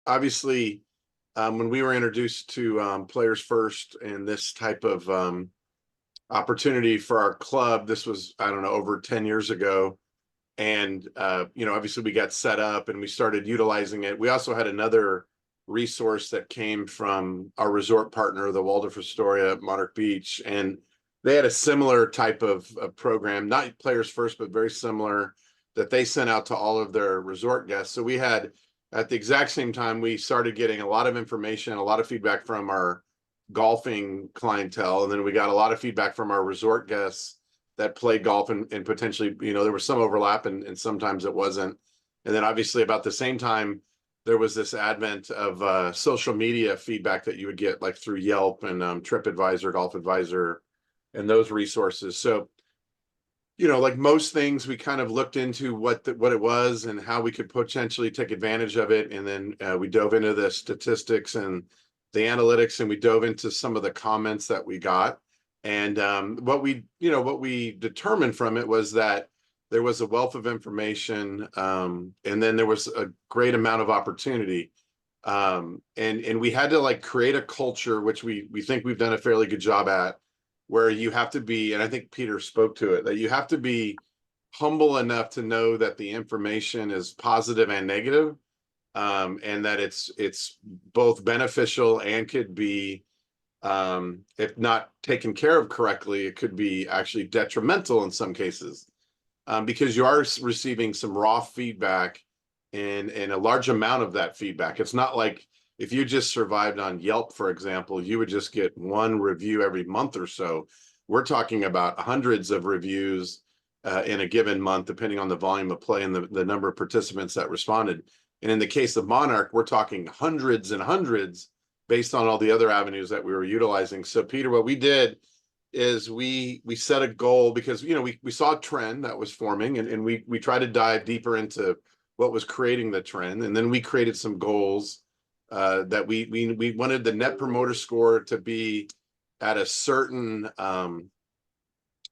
obviously, when we were introduced to Players First and this type of opportunity for our club, this was, I don't know, over 10 years ago. And, obviously we got set up and we started utilizing it. We also had another resource that came from our resort partner, the Waldorf Astoria at Monarch Beach. And they had a similar type of program, not Players First, but very similar, that they sent out to all of their resort guests. So we had, at the exact same time, we started getting a lot of information, a lot of feedback from our golfing clientele. And then we got a lot of feedback from our resort guests that played golf, and potentially, there was some overlap and sometimes it wasn't. And then obviously about the same time, there was this advent of social media feedback that you would get like through Yelp and TripAdvisor, Golf Advisor, and those resources. So, like most things, we kind of looked into what it was and how we could potentially take advantage of it. And then we dove into the statistics and the analytics, and we dove into some of the comments that we got. And what we determined from it was that there was a wealth of information, and then there was a great amount of opportunity. And we had to create a culture, which we think we've done a fairly good job at, where you have to be, and I think Peter spoke to it, that you have to be humble enough to know that the information is positive and negative, and that it's both beneficial and could be, if not taken care of correctly, it could be actually detrimental in some cases, because you are receiving some raw feedback and a large amount of that feedback. It's not like if you just survived on Yelp, for example, you would just get one review every month or so. We're talking about hundreds of reviews in a given month, depending on the volume of play and the number of participants that responded. And in the case of Monarch, we're talking hundreds and hundreds based on all the other avenues that we were utilizing. So Peter, what we did is we set a goal, because we saw a trend that was forming, and we tried to dive deeper into what was creating the trend. And then we created some goals that we wanted the net promoter score to be at a certain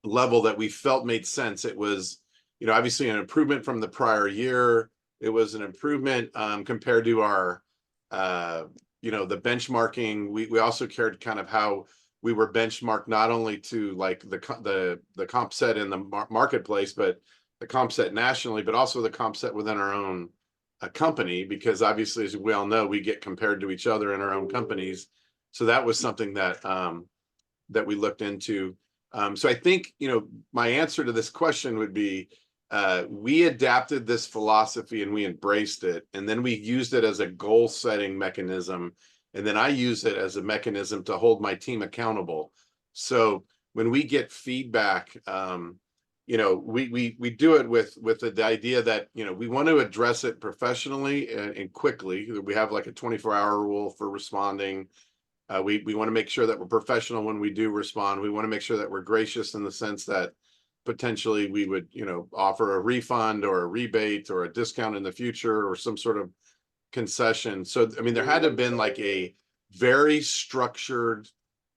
level that we felt made sense. It was, obviously an improvement from the prior year. It was an improvement compared to our, the benchmarking. We also cared kind of how we were benchmarked, not only to the comp set in the marketplace, but the comp set nationally, but also the comp set within our own company, because obviously, as we all know, we get compared to each other in our own companies. So that was something that that we looked into. So I think, my answer to this question would be, we adapted this philosophy and we embraced it, and then we used it as a goal setting mechanism, and then I use it as a mechanism to hold my team accountable. So when we get feedback, we do it with the idea that we want to address it professionally and quickly. We have like a 24-hour rule for responding. We want to make sure that we're professional when we do respond. We want to make sure that we're gracious in the sense that potentially we would offer a refund or a rebate or a discount in the future or some sort of concession. So I mean, there had to have been like a very structured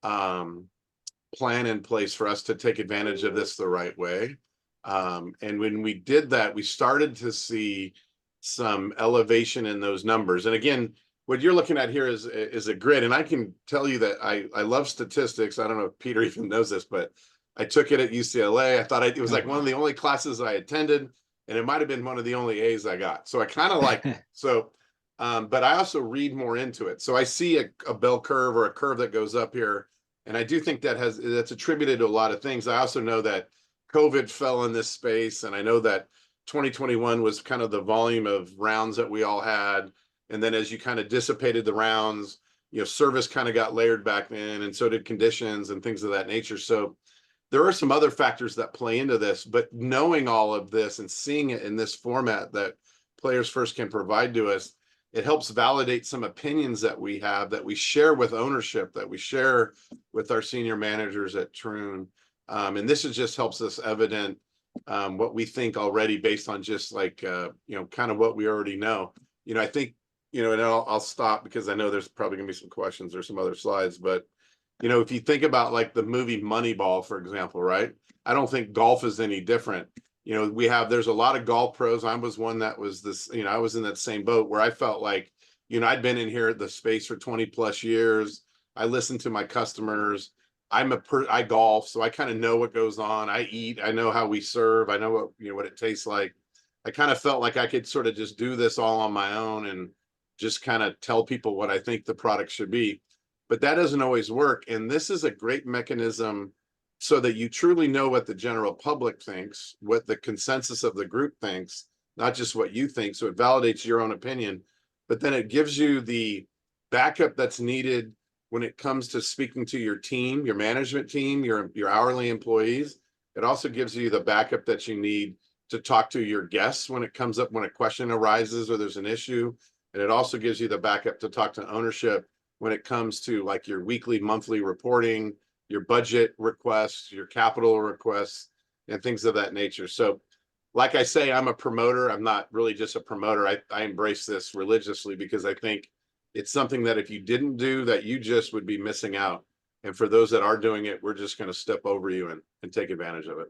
plan in place for us to take advantage of this the right way. And when we did that, we started to see some elevation in those numbers. And again, what you're looking at here is a grid. And I can tell you that I love statistics. I don't know if Peter even knows this, but I took it at UCLA. I thought it was like one of the only classes I attended, and it might have been one of the only A's I got. So I kind of like it. So, but I also read more into it. So I see a bell curve or a curve that goes up here. And I do think that's attributed to a lot of things. I also know that COVID fell in this space, and I know that 2021 was kind of the volume of rounds that we all had. And then as you kind of dissipated the rounds, service kind of got layered back in, and so did conditions and things of that nature. So there are some other factors that play into this, but knowing all of this and seeing it in this format that Players First can provide to us, it helps validate some opinions that we have, that we share with ownership, that we share with our senior managers at Troon. And this just helps us evident what we think already based on just kind of what we already know. I think, and I'll stop because I know there's probably gonna be some questions or some other slides, but if you think about like the movie Moneyball, for example, right? I don't think golf is any different. There's a lot of golf pros. I was one that was this, I was in that same boat where I felt like I'd been in here at the space for 20 plus years. I listen to my customers. I golf, so I kind of know what goes on. I eat, I know how we serve, I know what it tastes like. I kind of felt like I could sort of just do this all on my own and just kind of tell people what I think the product should be. But that doesn't always work. And this is a great mechanism so that you truly know what the general public thinks, what the consensus of the group thinks, not just what you think. So it validates your own opinion, but then it gives you the backup that's needed when it comes to speaking to your team, your management team, your hourly employees. It also gives you the backup that you need to talk to your guests when it comes up, when a question arises or there's an issue. And it also gives you the backup to talk to ownership when it comes to like your weekly, monthly reporting, your budget requests, your capital requests, and things of that nature. So like I say, I'm a promoter. I'm not really just a promoter. I embrace this religiously because I think it's something that if you didn't do, that you just would be missing out. And for those that are doing it, we're just going to step over you and take advantage of it.